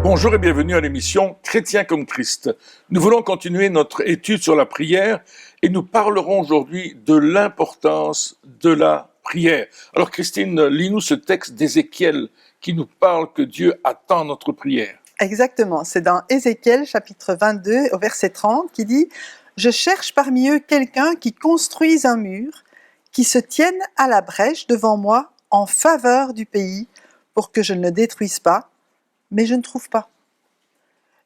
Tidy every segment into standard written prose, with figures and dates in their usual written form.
Bonjour et bienvenue à l'émission Chrétien comme Christ. Nous voulons continuer notre étude sur la prière et nous parlerons aujourd'hui de l'importance de la prière. Alors Christine, lis-nous ce texte d'Ézéchiel qui nous parle que Dieu attend notre prière. Exactement, c'est dans Ézéchiel chapitre 22 au verset 30 qui dit « Je cherche parmi eux quelqu'un qui construise un mur, qui se tienne à la brèche devant moi en faveur du pays pour que je ne le détruise pas, mais je ne trouve pas. »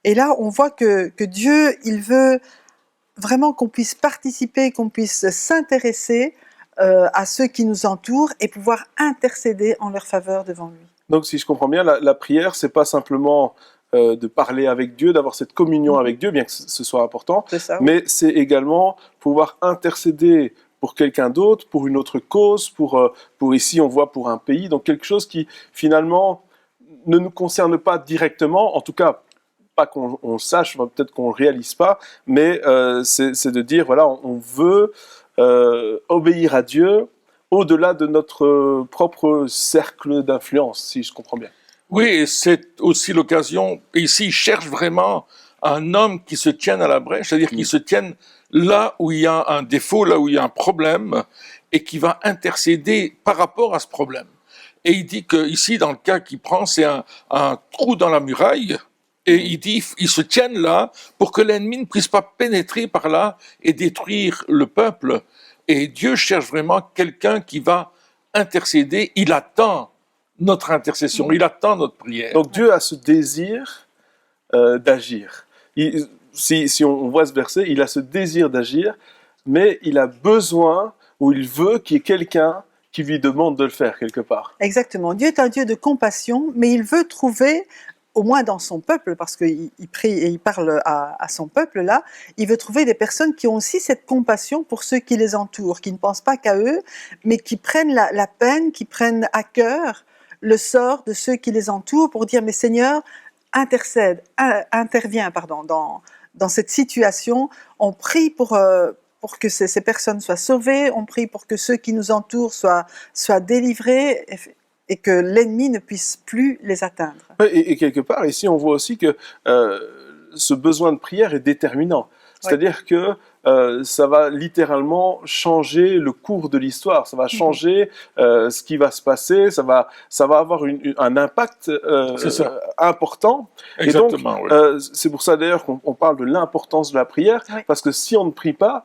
Et là, on voit que Dieu, il veut vraiment qu'on puisse participer, qu'on puisse s'intéresser à ceux qui nous entourent et pouvoir intercéder en leur faveur devant lui. Donc, si je comprends bien, la prière, c'est pas simplement de parler avec Dieu, d'avoir cette communion avec Dieu, bien que ce soit important, C'est ça, oui. mais c'est également pouvoir intercéder pour quelqu'un d'autre, pour une autre cause, pour ici, on voit pour un pays, donc quelque chose qui, finalement, ne nous concerne pas directement, en tout cas, pas qu'on le sache, peut-être qu'on ne le réalise pas, mais c'est de dire, voilà, on veut obéir à Dieu au-delà de notre propre cercle d'influence, si je comprends bien. Oui, et c'est aussi l'occasion, et ici il cherche vraiment un homme qui se tienne à la brèche, c'est-à-dire qui se tienne là où il y a un défaut, là où il y a un problème, et qui va intercéder par rapport à ce problème. Et il dit que ici, dans le cas qu'il prend, c'est un trou dans la muraille, et il dit, ils se tiennent là pour que l'ennemi ne puisse pas pénétrer par là et détruire le peuple. Et Dieu cherche vraiment quelqu'un qui va intercéder. Il attend notre intercession, il attend notre prière. Donc Dieu a ce désir d'agir. Si on voit ce verset, il a ce désir d'agir, mais il a besoin, ou il veut qu'il y ait quelqu'un qui lui demande de le faire quelque part. Exactement. Dieu est un Dieu de compassion, mais il veut trouver, au moins dans son peuple, parce qu'il prie et il parle à son peuple là, il veut trouver des personnes qui ont aussi cette compassion pour ceux qui les entourent, qui ne pensent pas qu'à eux, mais qui prennent la peine, qui prennent à cœur le sort de ceux qui les entourent pour dire « Mais Seigneur, interviens dans cette situation, on prie pour que ces personnes soient sauvées, on prie pour que ceux qui nous entourent soient délivrés et que l'ennemi ne puisse plus les atteindre. » Et quelque part, ici, on voit aussi que ce besoin de prière est déterminant. C'est-à-dire que ça va littéralement changer le cours de l'histoire, ça va changer ce qui va se passer, ça va avoir un impact important. Exactement, et donc, c'est pour ça d'ailleurs qu'on parle de l'importance de la prière, parce que si on ne prie pas,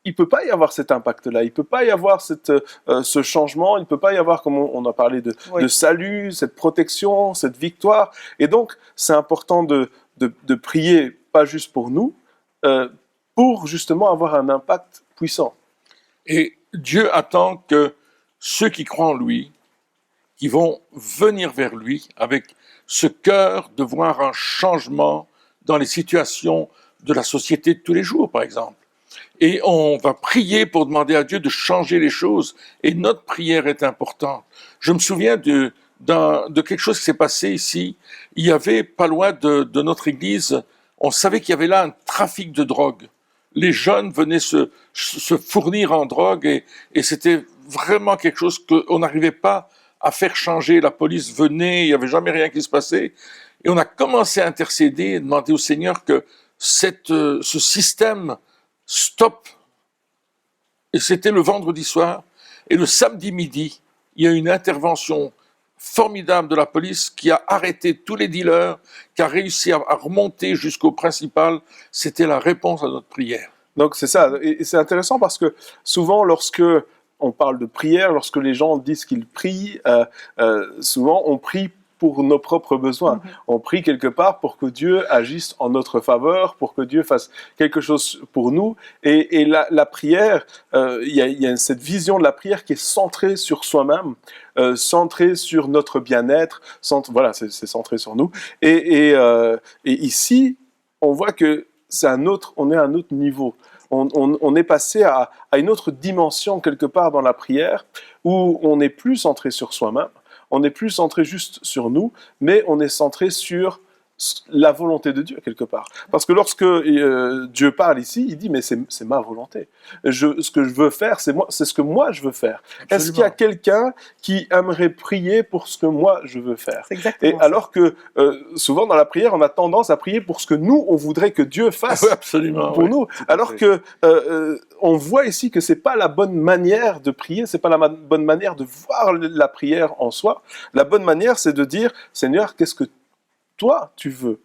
il ne peut pas y avoir cet impact-là, il ne peut pas y avoir ce changement, il ne peut pas y avoir, comme on a parlé, de salut, cette protection, cette victoire. Et donc, c'est important de prier, pas juste pour nous, pour justement avoir un impact puissant. Et Dieu attend que ceux qui croient en lui, qui vont venir vers lui avec ce cœur de voir un changement dans les situations de la société de tous les jours, par exemple. Et on va prier pour demander à Dieu de changer les choses. Et notre prière est importante. Je me souviens de quelque chose qui s'est passé ici. Il y avait, pas loin de notre église, on savait qu'il y avait là un trafic de drogue. Les jeunes venaient se fournir en drogue et c'était vraiment quelque chose qu'on n'arrivait pas à faire changer. La police venait, il n'y avait jamais rien qui se passait. Et on a commencé à intercéder, demander au Seigneur que ce système stop. Et c'était le vendredi soir. Et le samedi midi, il y a eu une intervention formidable de la police qui a arrêté tous les dealers, qui a réussi à remonter jusqu'au principal. C'était la réponse à notre prière. Donc c'est ça. Et c'est intéressant parce que souvent, lorsque on parle de prière, lorsque les gens disent qu'ils prient, souvent on prie pour nos propres besoins. On prie quelque part pour que Dieu agisse en notre faveur, pour que Dieu fasse quelque chose pour nous. Et la prière, il y a cette vision de la prière qui est centrée sur soi-même, centrée sur notre bien-être. Voilà, c'est centré sur nous. Et ici, on voit que on est à un autre niveau. On est passé à une autre dimension quelque part dans la prière où on n'est plus centré sur soi-même. On n'est plus centré juste sur nous, mais on est centré sur la volonté de Dieu quelque part. Parce que lorsque Dieu parle ici, il dit mais c'est ma volonté. Ce que je veux faire, c'est ce que moi je veux faire. Absolument. Est-ce qu'il y a quelqu'un qui aimerait prier pour ce que moi je veux faire? C'est exactement Et ça. alors que souvent dans la prière, on a tendance à prier pour ce que nous on voudrait que Dieu fasse. Oui, absolument. Pour oui. nous, alors que on voit ici que c'est pas la bonne manière de prier, c'est pas la bonne manière de voir la prière en soi. La bonne manière, c'est de dire Seigneur, qu'est-ce que toi tu veux?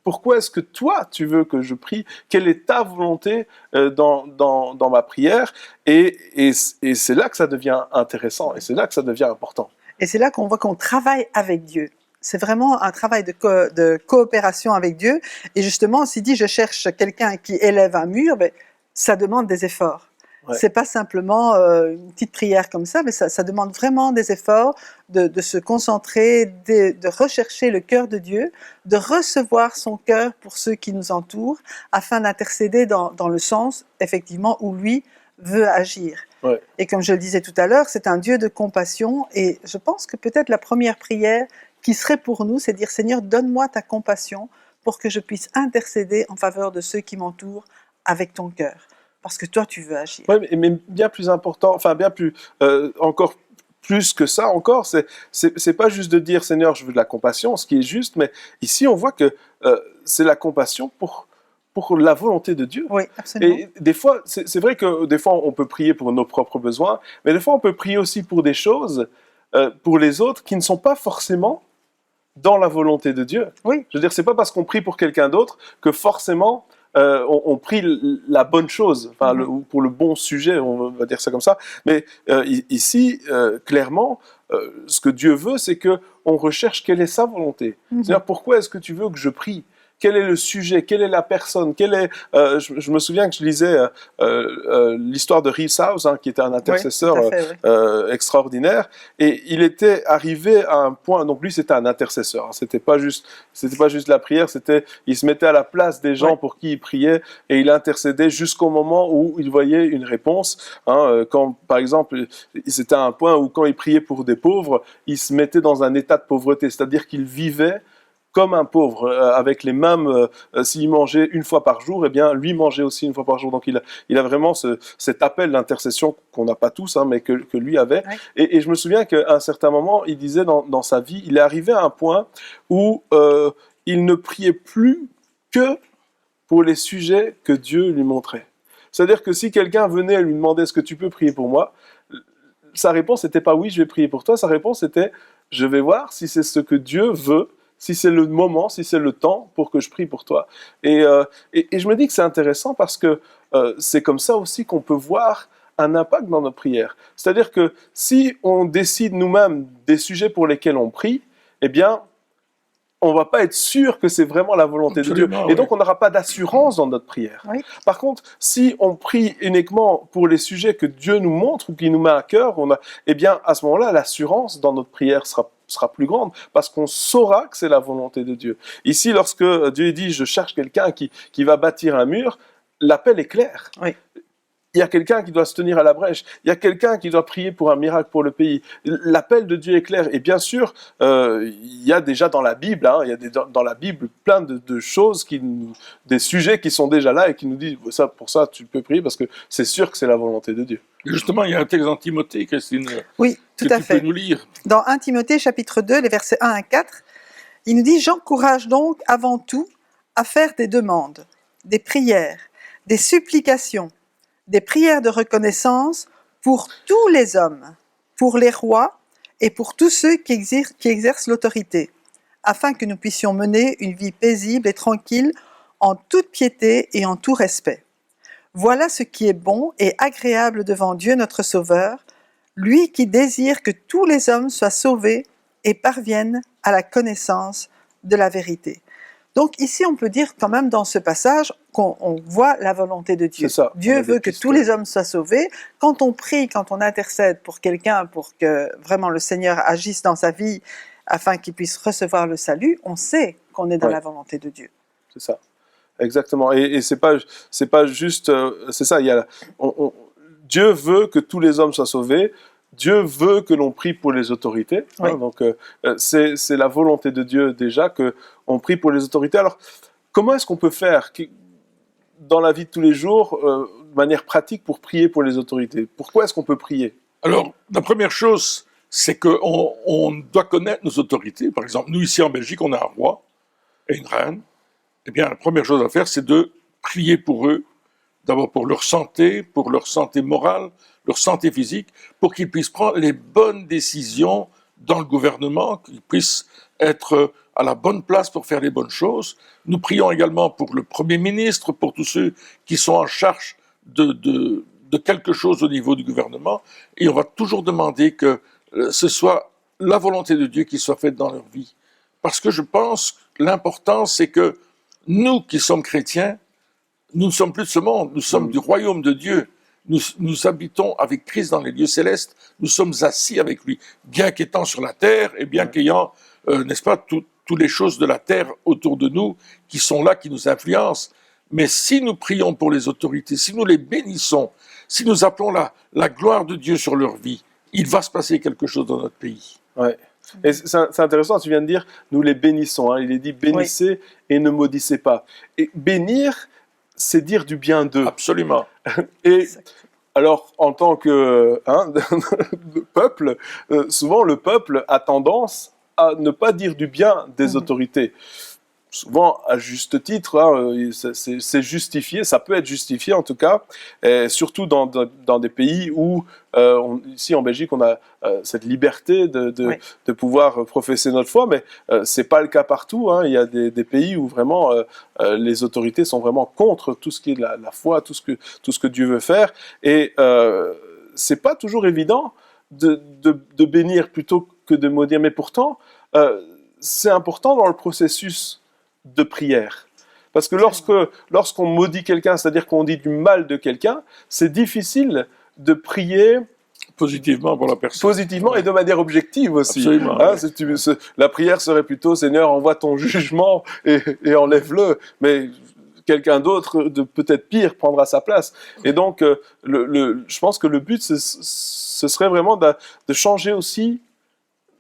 Pourquoi est-ce que toi tu veux que je prie? Quelle est ta volonté dans ma prière? Et c'est là que ça devient intéressant et c'est là que ça devient important. Et c'est là qu'on voit qu'on travaille avec Dieu. C'est vraiment un travail de coopération avec Dieu. Et justement, on s'est dit, je cherche quelqu'un qui élève un mur, mais ça demande des efforts. Ouais. C'est pas simplement une petite prière comme ça, mais ça demande vraiment des efforts de se concentrer, de rechercher le cœur de Dieu, de recevoir son cœur pour ceux qui nous entourent, afin d'intercéder dans le sens, effectivement, où lui veut agir. Ouais. Et comme je le disais tout à l'heure, c'est un Dieu de compassion, et je pense que peut-être la première prière qui serait pour nous, c'est de dire « Seigneur, donne-moi ta compassion pour que je puisse intercéder en faveur de ceux qui m'entourent avec ton cœur. » Parce que toi, tu veux agir. Ouais, mais bien plus important, enfin bien plus, encore plus que ça encore, c'est pas juste de dire Seigneur, je veux de la compassion, ce qui est juste, mais ici on voit que c'est la compassion pour la volonté de Dieu. Oui, absolument. Et des fois, c'est vrai que des fois on peut prier pour nos propres besoins, mais des fois on peut prier aussi pour des choses, pour les autres, qui ne sont pas forcément dans la volonté de Dieu. Oui. Je veux dire, c'est pas parce qu'on prie pour quelqu'un d'autre que forcément on prie la bonne chose, enfin, pour le bon sujet, on va dire ça comme ça. Mais ici, clairement, ce que Dieu veut, c'est que on recherche quelle est sa volonté. C'est-à-dire, pourquoi est-ce que tu veux que je prie? Quel est le sujet? Quelle est la personne? Je me souviens que je lisais l'histoire de Rees House, qui était un intercesseur extraordinaire, et il était arrivé à un point. Donc lui, c'était un intercesseur. C'était pas juste la prière. Il se mettait à la place des gens pour qui il priait, et il intercédait jusqu'au moment où il voyait une réponse. Quand, par exemple, c'était un point où quand il priait pour des pauvres, il se mettait dans un état de pauvreté, c'est-à-dire qu'il vivait comme un pauvre, avec les mêmes, s'il mangeait une fois par jour, eh bien, lui mangeait aussi une fois par jour. Donc, il a vraiment cet appel d'intercession qu'on n'a pas tous, mais que lui avait. Ouais. Et je me souviens qu'à un certain moment, il disait dans sa vie, il est arrivé à un point où il ne priait plus que pour les sujets que Dieu lui montrait. C'est-à-dire que si quelqu'un venait lui demander « Est-ce que tu peux prier pour moi ?» sa réponse n'était pas « Oui, je vais prier pour toi ». Sa réponse était « Je vais voir si c'est ce que Dieu veut, si c'est le moment, si c'est le temps pour que je prie pour toi. » Et je me dis que c'est intéressant parce que c'est comme ça aussi qu'on peut voir un impact dans nos prières. C'est-à-dire que si on décide nous-mêmes des sujets pour lesquels on prie, eh bien, on ne va pas être sûr que c'est vraiment la volonté de Dieu. Et donc, on n'aura pas d'assurance dans notre prière. Oui. Par contre, si on prie uniquement pour les sujets que Dieu nous montre ou qui nous met à cœur, eh bien, à ce moment-là, l'assurance dans notre prière sera plus grande, parce qu'on saura que c'est la volonté de Dieu. Ici, lorsque Dieu dit « je cherche quelqu'un qui va bâtir un mur », l'appel est clair. Oui. Il y a quelqu'un qui doit se tenir à la brèche, il y a quelqu'un qui doit prier pour un miracle pour le pays. L'appel de Dieu est clair. Et bien sûr, il y a déjà dans la Bible, il y a dans la Bible plein de choses, des sujets qui sont déjà là et qui nous disent « pour ça, tu peux prier parce que c'est sûr que c'est la volonté de Dieu ». Justement, il y a un texte dans Timothée, Christine, oui, tout à fait. Tu peux nous lire. Dans 1 Timothée, chapitre 2, les versets 1 à 4, il nous dit « J'encourage donc avant tout à faire des demandes, des prières, des supplications, des prières de reconnaissance pour tous les hommes, pour les rois et pour tous ceux qui exercent l'autorité, afin que nous puissions mener une vie paisible et tranquille en toute piété et en tout respect. Voilà ce qui est bon et agréable devant Dieu notre Sauveur, lui qui désire que tous les hommes soient sauvés et parviennent à la connaissance de la vérité. » Donc ici, on peut dire quand même dans ce passage qu'on voit la volonté de Dieu. Ça, Dieu veut que tous les hommes soient sauvés. Quand on prie, quand on intercède pour quelqu'un, pour que vraiment le Seigneur agisse dans sa vie afin qu'il puisse recevoir le salut, on sait qu'on est dans la volonté de Dieu. C'est ça, exactement. Et c'est pas juste, c'est ça. Dieu veut que tous les hommes soient sauvés. Dieu veut que l'on prie pour les autorités. Oui. Donc, c'est la volonté de Dieu déjà qu'on prie pour les autorités. Alors, comment est-ce qu'on peut faire dans la vie de tous les jours, de manière pratique, pour prier pour les autorités? Pourquoi est-ce qu'on peut prier? Alors, la première chose, c'est qu'on doit connaître nos autorités. Par exemple, nous, ici en Belgique, on a un roi et une reine. Eh bien, la première chose à faire, c'est de prier pour eux, d'abord pour leur santé morale, leur santé physique, pour qu'ils puissent prendre les bonnes décisions dans le gouvernement, qu'ils puissent être à la bonne place pour faire les bonnes choses. Nous prions également pour le Premier ministre, pour tous ceux qui sont en charge de quelque chose au niveau du gouvernement, et on va toujours demander que ce soit la volonté de Dieu qui soit faite dans leur vie. Parce que je pense que l'important, c'est que nous qui sommes chrétiens, nous ne sommes plus de ce monde, nous sommes du royaume de Dieu. Nous habitons avec Christ dans les lieux célestes, nous sommes assis avec lui, bien qu'étant sur la terre et bien qu'ayant, n'est-ce pas, toutes les choses de la terre autour de nous qui sont là, qui nous influencent. Mais si nous prions pour les autorités, si nous les bénissons, si nous appelons la gloire de Dieu sur leur vie, il va se passer quelque chose dans notre pays. Ouais. Et c'est intéressant, tu viens de dire, nous les bénissons. Hein. Il est dit, bénissez et ne maudissez pas. Et bénir, c'est dire du bien d'eux. Absolument. Et alors, en tant que peuple, souvent le peuple a tendance à ne pas dire du bien des autorités. Souvent, à juste titre, hein, c'est justifié, ça peut être justifié en tout cas, et surtout dans des pays où, ici en Belgique, on a cette liberté de pouvoir professer notre foi, mais c'est pas le cas partout. Hein. Il y a des pays où vraiment les autorités sont vraiment contre tout ce qui est la foi, tout ce que Dieu veut faire, et c'est pas toujours évident de bénir plutôt que de maudire, mais pourtant, c'est important dans le processus de prière. Parce que lorsqu'on maudit quelqu'un, c'est-à-dire qu'on dit du mal de quelqu'un, c'est difficile de prier positivement pour la personne. Positivement et de manière objective aussi. Absolument. Hein, la prière serait plutôt « Seigneur, envoie ton jugement et enlève-le ». Mais quelqu'un d'autre, de peut-être pire, prendra sa place. Et donc, je pense que le but, ce serait vraiment de changer aussi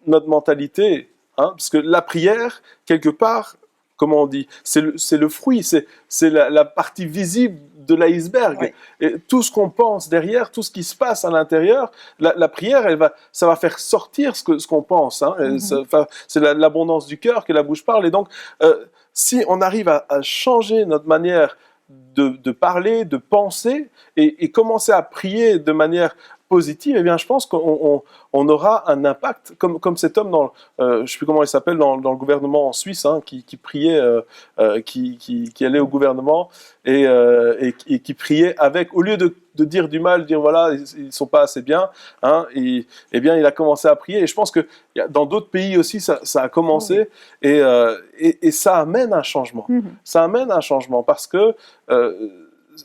notre mentalité. Hein, parce que la prière, quelque part, comment on dit, c'est le fruit, c'est la partie visible de l'iceberg. Oui. Et tout ce qu'on pense derrière, tout ce qui se passe à l'intérieur, la prière, ça va faire sortir ce qu'on pense. Hein, c'est l'abondance du cœur que la bouche parle. Et donc, si on arrive à changer notre manière de parler, de penser, et commencer à prier de manière positive, eh bien, je pense qu'on aura un impact, comme cet homme, je ne sais plus comment il s'appelle, dans le gouvernement en Suisse, hein, qui priait, qui allait au gouvernement et qui priait avec, au lieu de dire du mal, de dire voilà, ils ne sont pas assez bien, hein, eh bien, il a commencé à prier. Et je pense que dans d'autres pays aussi, ça a commencé, et ça amène un changement. Ça amène un changement, parce que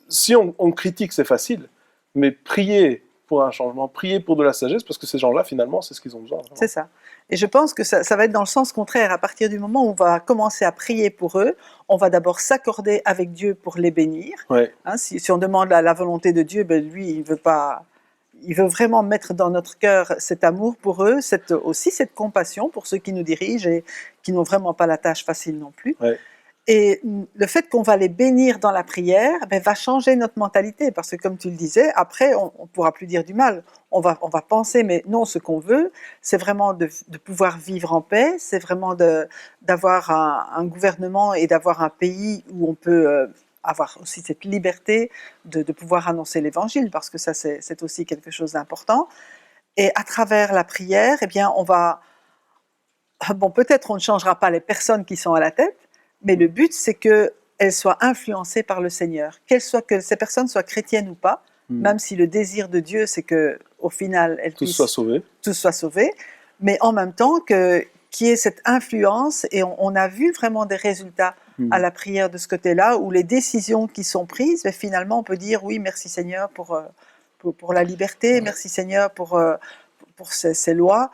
si on critique, c'est facile, mais prier pour un changement, prier pour de la sagesse, parce que ces gens-là, finalement, c'est ce qu'ils ont besoin. Vraiment. C'est ça. Et je pense que ça va être dans le sens contraire. À partir du moment où on va commencer à prier pour eux, on va d'abord s'accorder avec Dieu pour les bénir. Ouais. Hein, si on demande la volonté de Dieu, ben lui, il veut vraiment mettre dans notre cœur cet amour pour eux, aussi cette compassion pour ceux qui nous dirigent et qui n'ont vraiment pas la tâche facile non plus. Ouais. Et le fait qu'on va les bénir dans la prière va changer notre mentalité, parce que comme tu le disais, après on ne pourra plus dire du mal. On va penser, mais non, ce qu'on veut, c'est vraiment de pouvoir vivre en paix, c'est vraiment d'avoir un gouvernement et d'avoir un pays où on peut avoir aussi cette liberté de pouvoir annoncer l'évangile, parce que ça c'est aussi quelque chose d'important. Et à travers la prière, eh bien on va... Bon, peut-être on ne changera pas les personnes qui sont à la tête, mais le but, c'est qu'elles soient influencées par le Seigneur, que ces personnes soient chrétiennes ou pas, même si le désir de Dieu, c'est qu'au final, elles tous soient sauvés. Mais en même temps, qu'il y ait cette influence, et on a vu vraiment des résultats à la prière de ce côté-là, où les décisions qui sont prises, mais finalement, on peut dire, oui, merci Seigneur pour la liberté, merci Seigneur pour ces lois.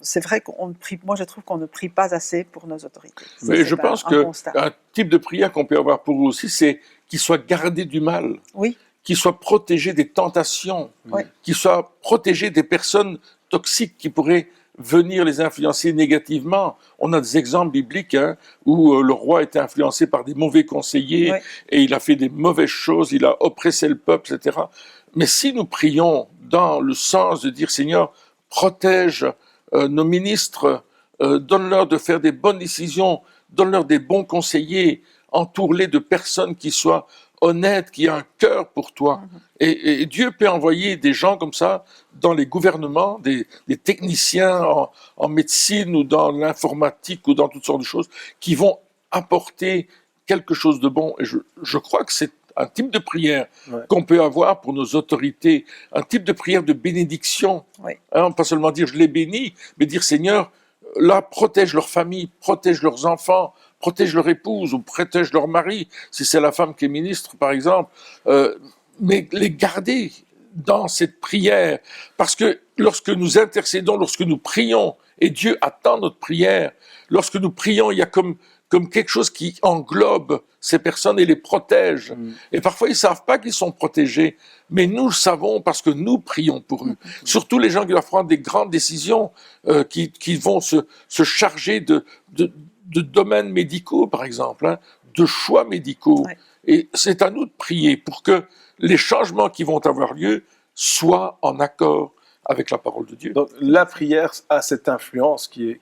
C'est vrai qu'on ne prie, moi je trouve qu'on ne prie pas assez pour nos autorités. Mais je pense qu'un type de prière qu'on peut avoir pour eux aussi, c'est qu'ils soient gardés du mal. Oui. qu'il soit protégé des tentations, Ouais. qu'il soit protégé des personnes toxiques qui pourraient venir les influencer négativement. On a des exemples bibliques où le roi était influencé par des mauvais conseillers Ouais. et il a fait des mauvaises choses, il a oppressé le peuple, etc. Mais si nous prions dans le sens de dire, Seigneur, protège nos ministres, donne-leur de faire des bonnes décisions, donne-leur des bons conseillers, entoure-les de personnes qui soient honnêtes, qui aient un cœur pour toi. Et Dieu peut envoyer des gens comme ça dans les gouvernements, des techniciens en médecine ou dans l'informatique ou dans toutes sortes de choses, qui vont apporter quelque chose de bon. Et je crois que c'est un type de prière qu'on peut avoir pour nos autorités, un type de prière de bénédiction. Oui. Pas seulement dire je les bénis, mais dire Seigneur, là, protège leur famille, protège leurs enfants, protège leur épouse ou protège leur mari, si c'est la femme qui est ministre, par exemple. Mais les garder dans cette prière, parce que lorsque nous intercédons, lorsque nous prions, et Dieu attend notre prière, lorsque nous prions, il y a comme quelque chose qui englobe ces personnes et les protège. Et parfois, ils ne savent pas qu'ils sont protégés, mais nous le savons parce que nous prions pour eux. Surtout les gens qui doivent prendre des grandes décisions, qui vont se charger de domaines médicaux, par exemple, de choix médicaux. Ouais. Et c'est à nous de prier pour que les changements qui vont avoir lieu soient en accord avec la parole de Dieu. Donc, la prière a cette influence qui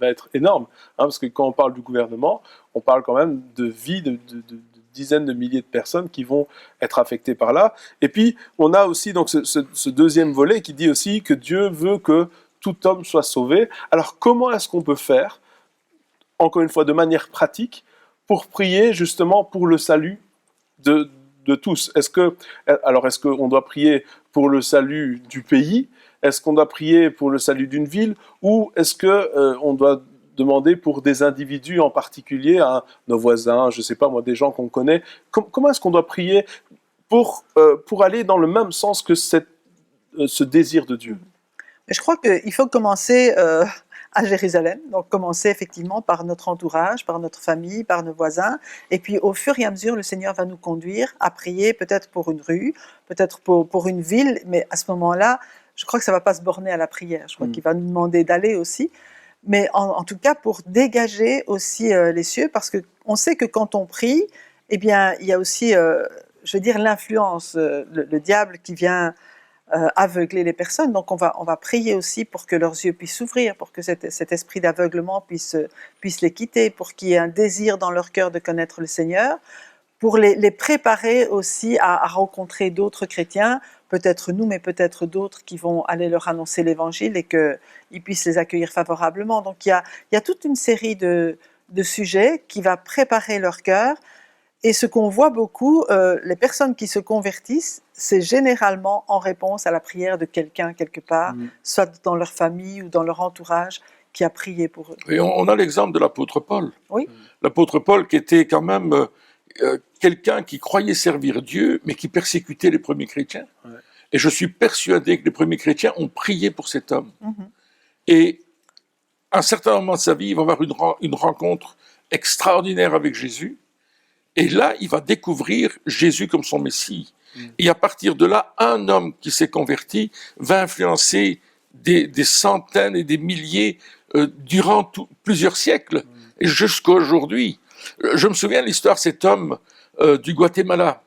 va être énorme, parce que quand on parle du gouvernement, on parle quand même de vie de dizaines de milliers de personnes qui vont être affectées par là. Et puis, on a aussi donc ce deuxième volet qui dit aussi que Dieu veut que tout homme soit sauvé. Alors, comment est-ce qu'on peut faire, encore une fois, de manière pratique, pour prier justement pour le salut de tous? Est-ce qu'on doit prier pour le salut du pays? Est-ce qu'on doit prier pour le salut d'une ville? Ou est-ce qu'on doit demander pour des individus en particulier, nos voisins, je ne sais pas moi, des gens qu'on connaît? Comment est-ce qu'on doit prier pour aller dans le même sens que ce désir de Dieu? Je crois qu'il faut commencer à Jérusalem, donc commencer effectivement par notre entourage, par notre famille, par nos voisins, et puis au fur et à mesure, le Seigneur va nous conduire à prier peut-être pour une rue, peut-être pour une ville, mais à ce moment-là, je crois que ça ne va pas se borner à la prière, je crois qu'il va nous demander d'aller aussi, mais en tout cas pour dégager aussi les cieux, parce qu'on sait que quand on prie, eh bien, il y a aussi, je veux dire, l'influence, le diable qui vient aveugler les personnes. Donc on va prier aussi pour que leurs yeux puissent s'ouvrir, pour que cet esprit d'aveuglement puisse les quitter, pour qu'il y ait un désir dans leur cœur de connaître le Seigneur, pour les préparer aussi à rencontrer d'autres chrétiens, peut-être nous, mais peut-être d'autres qui vont aller leur annoncer l'Évangile et qu'ils puissent les accueillir favorablement. Donc il y a toute une série de sujets qui va préparer leur cœur. Et ce qu'on voit beaucoup, les personnes qui se convertissent, c'est généralement en réponse à la prière de quelqu'un quelque part, soit dans leur famille ou dans leur entourage, qui a prié pour eux. Et on a l'exemple de l'apôtre Paul. Oui. L'apôtre Paul qui était quand même quelqu'un qui croyait servir Dieu, mais qui persécutait les premiers chrétiens. Ouais. Et je suis persuadé que les premiers chrétiens ont prié pour cet homme. Et à un certain moment de sa vie, il va avoir une rencontre extraordinaire avec Jésus. Et là, il va découvrir Jésus comme son Messie. Et à partir de là, un homme qui s'est converti va influencer des centaines et des milliers durant plusieurs siècles, et jusqu'à aujourd'hui. Je me souviens de l'histoire de cet homme du Guatemala.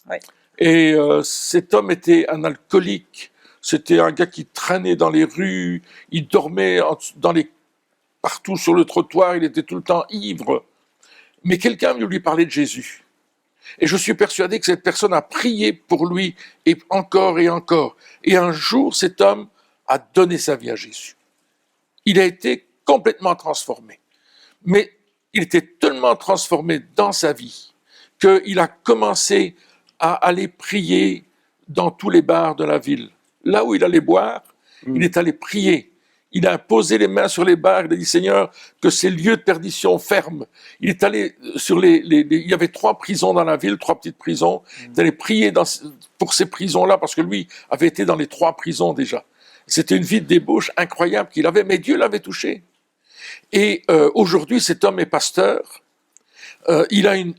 Oui. Et cet homme était un alcoolique. C'était un gars qui traînait dans les rues, il dormait partout sur le trottoir, il était tout le temps ivre. Mais quelqu'un vient lui parler de Jésus. Et je suis persuadé que cette personne a prié pour lui, et encore et encore. Et un jour, cet homme a donné sa vie à Jésus. Il a été complètement transformé. Mais il était tellement transformé dans sa vie qu'il a commencé à aller prier dans tous les bars de la ville. Là où il allait boire, il est allé prier. Il a posé les mains sur les bars, il a dit « Seigneur, que ces lieux de perdition ferment ». Il est allé sur il y avait 3 prisons dans la ville, 3 petites prisons. Il est allé prier pour ces prisons-là, parce que lui avait été dans les 3 prisons déjà. C'était une vie de débauche incroyable qu'il avait, mais Dieu l'avait touché. Et aujourd'hui, cet homme est pasteur. Il a une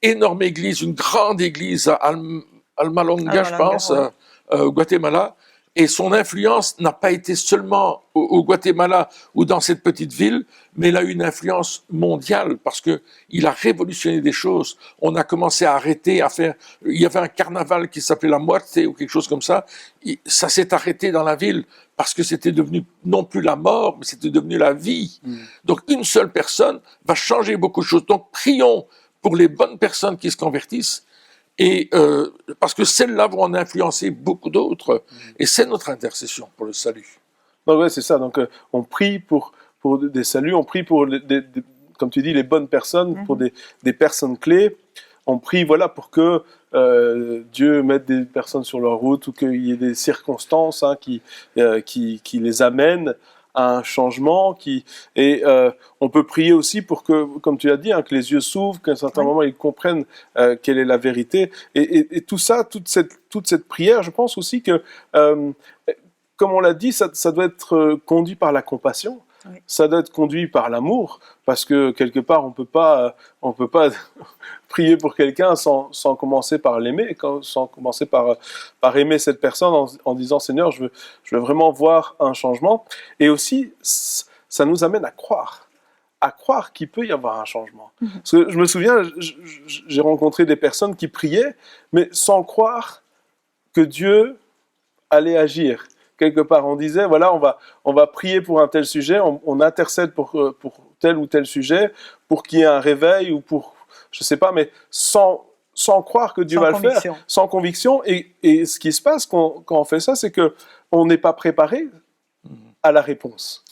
énorme église, une grande église à Alma Longa, je Alma Longa, pense, ouais. au Guatemala. Et son influence n'a pas été seulement au Guatemala ou dans cette petite ville, mais elle a eu une influence mondiale parce que il a révolutionné des choses. On a commencé à arrêter, à faire. Il y avait un carnaval qui s'appelait la Muerte ou quelque chose comme ça. Ça s'est arrêté dans la ville parce que c'était devenu non plus la mort, mais c'était devenu la vie. Donc une seule personne va changer beaucoup de choses. Donc prions pour les bonnes personnes qui se convertissent. Et parce que celles-là vont en influencer beaucoup d'autres. Et c'est notre intercession pour le salut. Donc, ouais, c'est ça. Donc, on prie pour des saluts, on prie pour, comme tu dis, les bonnes personnes, pour des personnes clés. On prie, voilà, pour que Dieu mette des personnes sur leur route ou qu'il y ait des circonstances qui les amènent à un changement. On peut prier aussi pour que, comme tu l'as dit, que les yeux s'ouvrent, qu'à un certain moment ils comprennent quelle est la vérité. Et tout ça, toute cette prière, je pense aussi que, comme on l'a dit, ça doit être conduit par la compassion. Oui. Ça doit être conduit par l'amour, parce que quelque part on peut pas prier pour quelqu'un sans commencer par l'aimer, sans commencer par aimer cette personne en disant Seigneur, je veux vraiment voir un changement. Et aussi, ça nous amène à croire qu'il peut y avoir un changement. Parce que je me souviens, j'ai rencontré des personnes qui priaient, mais sans croire que Dieu allait agir. Quelque part, on disait, voilà, on va prier pour un tel sujet, on intercède pour tel ou tel sujet, pour qu'il y ait un réveil ou pour, je sais pas, mais sans croire que Dieu va le faire, sans conviction. Et ce qui se passe quand on fait ça, c'est que on n'est pas préparé à la réponse.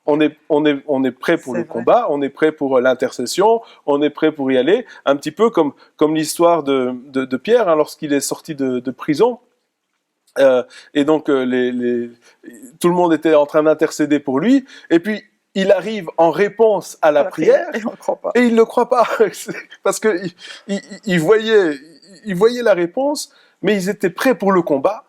On est prêt pour le combat, on est prêt pour l'intercession, on est prêt pour y aller. Un petit peu comme l'histoire de Pierre, lorsqu'il est sorti de prison. Et donc tout le monde était en train d'intercéder pour lui, et puis il arrive en réponse à la prière, et il ne le croit pas, parce que il voyait la réponse, mais ils étaient prêts pour le combat,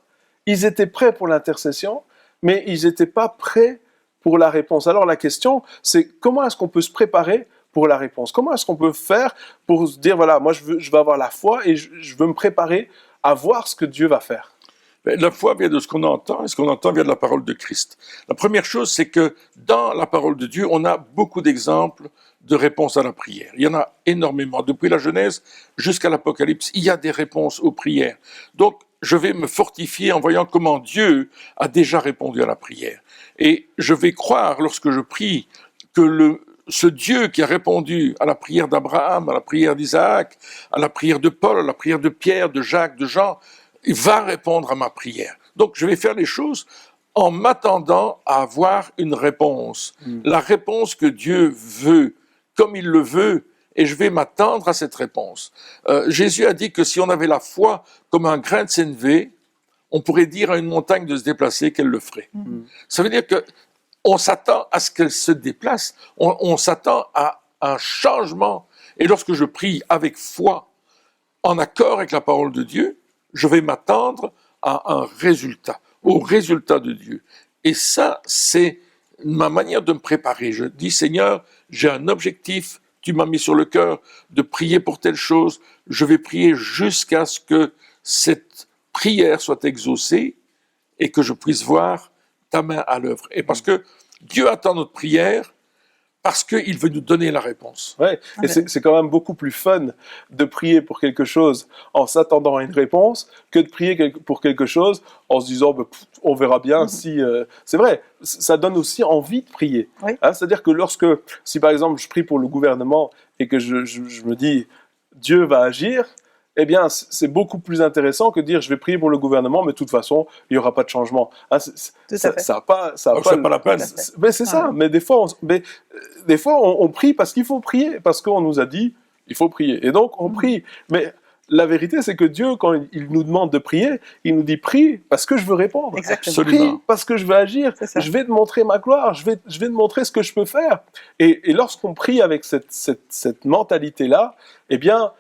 ils étaient prêts pour l'intercession, mais ils n'étaient pas prêts pour la réponse. Alors la question, c'est comment est-ce qu'on peut se préparer pour la réponse? Comment est-ce qu'on peut faire pour se dire, voilà, moi je veux avoir la foi, et je veux me préparer à voir ce que Dieu va faire? La foi vient de ce qu'on entend, et ce qu'on entend vient de la parole de Christ. La première chose, c'est que dans la parole de Dieu, on a beaucoup d'exemples de réponses à la prière. Il y en a énormément. Depuis la Genèse jusqu'à l'Apocalypse, il y a des réponses aux prières. Donc, je vais me fortifier en voyant comment Dieu a déjà répondu à la prière. Et je vais croire, lorsque je prie, que ce Dieu qui a répondu à la prière d'Abraham, à la prière d'Isaac, à la prière de Paul, à la prière de Pierre, de Jacques, de Jean, il va répondre à ma prière. Donc, je vais faire les choses en m'attendant à avoir une réponse. La réponse que Dieu veut, comme il le veut, et je vais m'attendre à cette réponse. Jésus a dit que si on avait la foi comme un grain de sénévé, on pourrait dire à une montagne de se déplacer qu'elle le ferait. Ça veut dire que on s'attend à ce qu'elle se déplace, on s'attend à un changement. Et lorsque je prie avec foi, en accord avec la parole de Dieu, je vais m'attendre à un résultat, au résultat de Dieu. Et ça, c'est ma manière de me préparer. Je dis, Seigneur, j'ai un objectif, tu m'as mis sur le cœur de prier pour telle chose, je vais prier jusqu'à ce que cette prière soit exaucée et que je puisse voir ta main à l'œuvre. Et parce que Dieu attend notre prière, parce qu'il veut nous donner la réponse. Ouais, et c'est quand même beaucoup plus fun de prier pour quelque chose en s'attendant à une réponse que de prier pour quelque chose en se disant on verra bien si... C'est vrai, ça donne aussi envie de prier. Oui. C'est-à-dire que si par exemple je prie pour le gouvernement et que je me dis Dieu va agir, eh bien, c'est beaucoup plus intéressant que de dire je vais prier pour le gouvernement, mais de toute façon, il n'y aura pas de changement. Ça n'a pas la peine. Mais c'est ça. Mais des fois, on prie parce qu'il faut prier, parce qu'on nous a dit il faut prier. Et donc, on prie. Mais la vérité, c'est que Dieu, quand il nous demande de prier, il nous dit prie parce que je veux répondre. Exactement. Prie parce que je veux agir. Je vais te montrer ma gloire. Je vais te montrer ce que je peux faire. Et lorsqu'on prie avec cette mentalité-là, eh bien...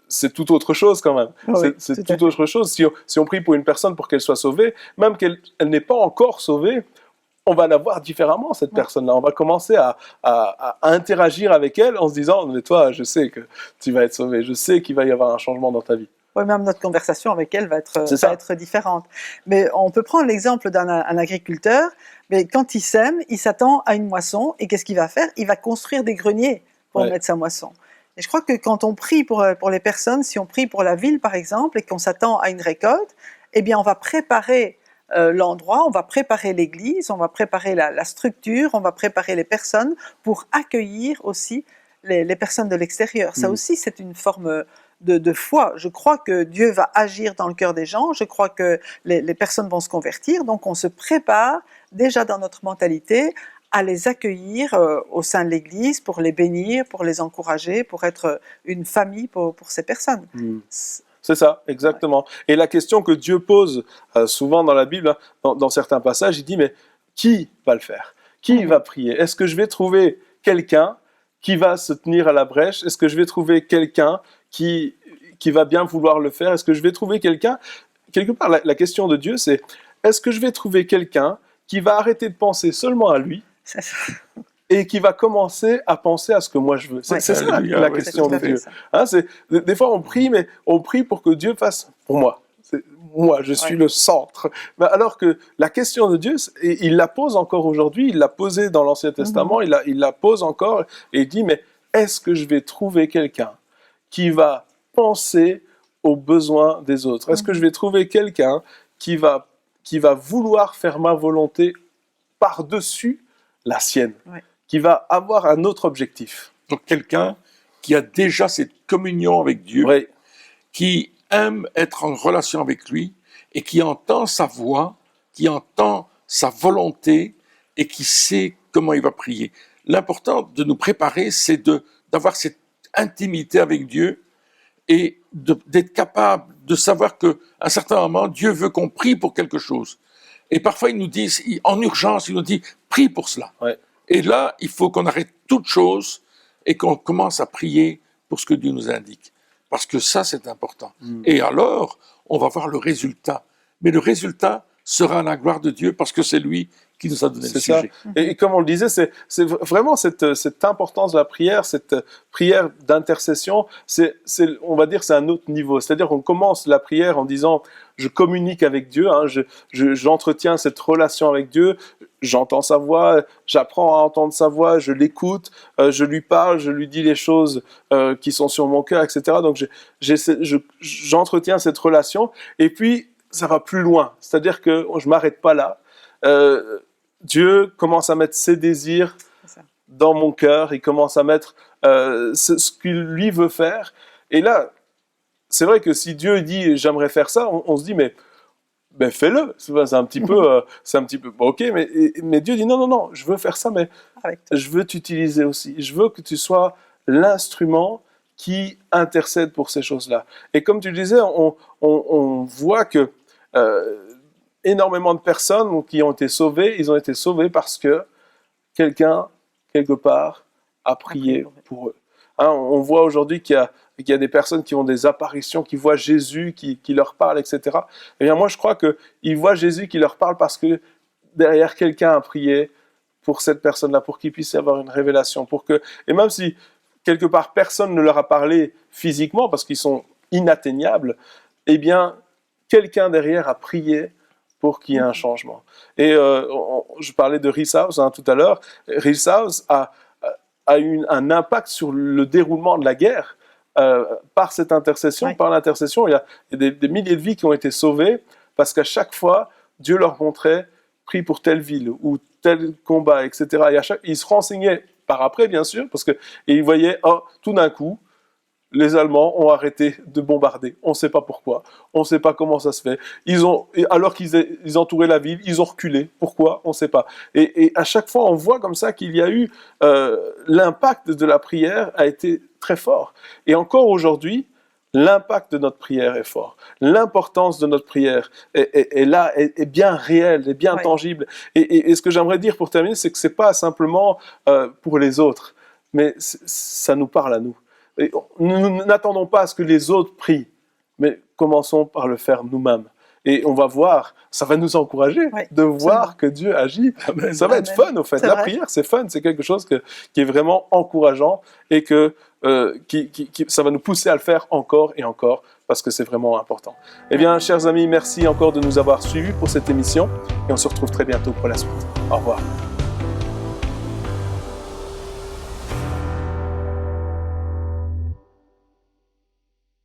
c'est tout autre chose quand même. Oui, c'est tout autre chose. Si on prie pour une personne pour qu'elle soit sauvée, même qu'elle n'est pas encore sauvée, on va la voir différemment, cette personne-là. On va commencer à interagir avec elle en se disant « Mais toi, je sais que tu vas être sauvé, je sais qu'il va y avoir un changement dans ta vie. » Oui, même notre conversation avec elle va C'est ça. être différente. Mais on peut prendre l'exemple un agriculteur, mais quand il sème, il s'attend à une moisson, et qu'est-ce qu'il va faire? Il va construire des greniers pour Ouais. mettre sa moisson. Et je crois que quand on prie pour les personnes, si on prie pour la ville par exemple, et qu'on s'attend à une récolte, eh bien on va préparer l'endroit, on va préparer l'église, on va préparer la structure, on va préparer les personnes pour accueillir aussi les personnes de l'extérieur. Ça aussi, c'est une forme de foi. Je crois que Dieu va agir dans le cœur des gens, je crois que les personnes vont se convertir, donc on se prépare déjà dans notre mentalité à les accueillir au sein de l'Église, pour les bénir, pour les encourager, pour être une famille pour ces personnes. C'est ça, exactement. Et la question que Dieu pose souvent dans la Bible, hein, dans certains passages, il dit, mais qui va le faire? Qui va prier? Est-ce que je vais trouver quelqu'un qui va se tenir à la brèche? Est-ce que je vais trouver quelqu'un qui va bien vouloir le faire? Est-ce que je vais trouver quelqu'un? Quelque part, la question de Dieu, c'est, est-ce que je vais trouver quelqu'un qui va arrêter de penser seulement à lui C'est ça. et qui va commencer à penser à ce que moi je veux? C'est ça Alléluia, la ouais, question c'est tout de à fait Dieu. ça. Hein, des fois on prie, mais on prie pour que Dieu fasse pour moi. Moi, je suis le centre. Mais alors que la question de Dieu, et il la pose encore aujourd'hui, il l'a posée dans l'Ancien Testament, il la pose encore, et il dit, mais est-ce que je vais trouver quelqu'un qui va penser aux besoins des autres? Est-ce que je vais trouver quelqu'un qui va vouloir faire ma volonté par-dessus la sienne, qui va avoir un autre objectif? Donc quelqu'un qui a déjà cette communion avec Dieu, Oui, qui aime être en relation avec lui et qui entend sa voix, qui entend sa volonté et qui sait comment il va prier. L'important de nous préparer, c'est d'avoir cette intimité avec Dieu et d'être capable de savoir qu'à un certain moment, Dieu veut qu'on prie pour quelque chose. Et parfois, il nous dit, en urgence, il nous dit, prie pour cela. ouais. Et là, il faut qu'on arrête toute chose et qu'on commence à prier pour ce que Dieu nous indique. Parce que ça, c'est important. Et alors, on va voir le résultat. Mais le résultat sera à la gloire de Dieu parce que c'est lui qui nous a donné le C'est ça. sujet. Et comme on le disait, c'est vraiment cette importance de la prière, cette prière d'intercession, on va dire, c'est un autre niveau. C'est-à-dire qu'on commence la prière en disant, je communique avec Dieu, hein, j'entretiens cette relation avec Dieu, j'entends sa voix, j'apprends à entendre sa voix, je l'écoute, je lui parle, je lui dis les choses qui sont sur mon cœur, etc. Donc j'entretiens cette relation, et puis ça va plus loin. C'est-à-dire que je m'arrête pas là. Dieu commence à mettre ses désirs dans mon cœur, il commence à mettre ce qu'il lui veut faire. Et là, c'est vrai que si Dieu dit j'aimerais faire ça, on se dit mais fais-le. C'est un petit peu, ok, mais Dieu dit non, je veux faire ça, mais je veux t'utiliser aussi. Je veux que tu sois l'instrument qui intercède pour ces choses-là. Et comme tu le disais, on voit que énormément de personnes qui ont été sauvées, ils ont été sauvés parce que quelqu'un, quelque part, a prié pour eux. Hein, on voit aujourd'hui qu'il y a des personnes qui ont des apparitions, qui voient Jésus, qui leur parle, etc. Et bien moi, je crois qu'ils voient Jésus qui leur parle parce que derrière, quelqu'un a prié pour cette personne-là, pour qu'il puisse y avoir une révélation. Et même si, quelque part, personne ne leur a parlé physiquement, parce qu'ils sont inatteignables, eh bien, quelqu'un derrière a prié pour qu'il y ait un changement. Et je parlais de Rees House tout à l'heure. Rees House a eu un impact sur le déroulement de la guerre par cette intercession. Par l'intercession, il y a des milliers de vies qui ont été sauvées parce qu'à chaque fois, Dieu leur montrait, prie pour telle ville ou tel combat, etc. Et ils se renseignaient par après, bien sûr, et ils voyaient, tout d'un coup, les Allemands ont arrêté de bombarder. On ne sait pas pourquoi. On ne sait pas comment ça se fait. Alors qu'ils entouraient la ville, ils ont reculé. Pourquoi? On ne sait pas. Et à chaque fois, on voit comme ça qu'il y a eu l'impact de la prière a été très fort. Et encore aujourd'hui, l'impact de notre prière est fort. L'importance de notre prière est bien réelle, est bien tangible. Et ce que j'aimerais dire pour terminer, c'est que ce n'est pas simplement pour les autres, mais ça nous parle à nous. Et nous n'attendons pas à ce que les autres prient, mais commençons par le faire nous-mêmes. et on va voir, ça va nous encourager Oui, de voir absolument. que Dieu agit. Amen. Ça va être Amen. fun, au fait. C'est La vrai. prière, c'est fun, c'est quelque chose qui est vraiment encourageant et ça va nous pousser à le faire encore et encore parce que c'est vraiment important. Eh bien, chers amis, merci encore de nous avoir suivis pour cette émission et on se retrouve très bientôt pour la suite. Au revoir.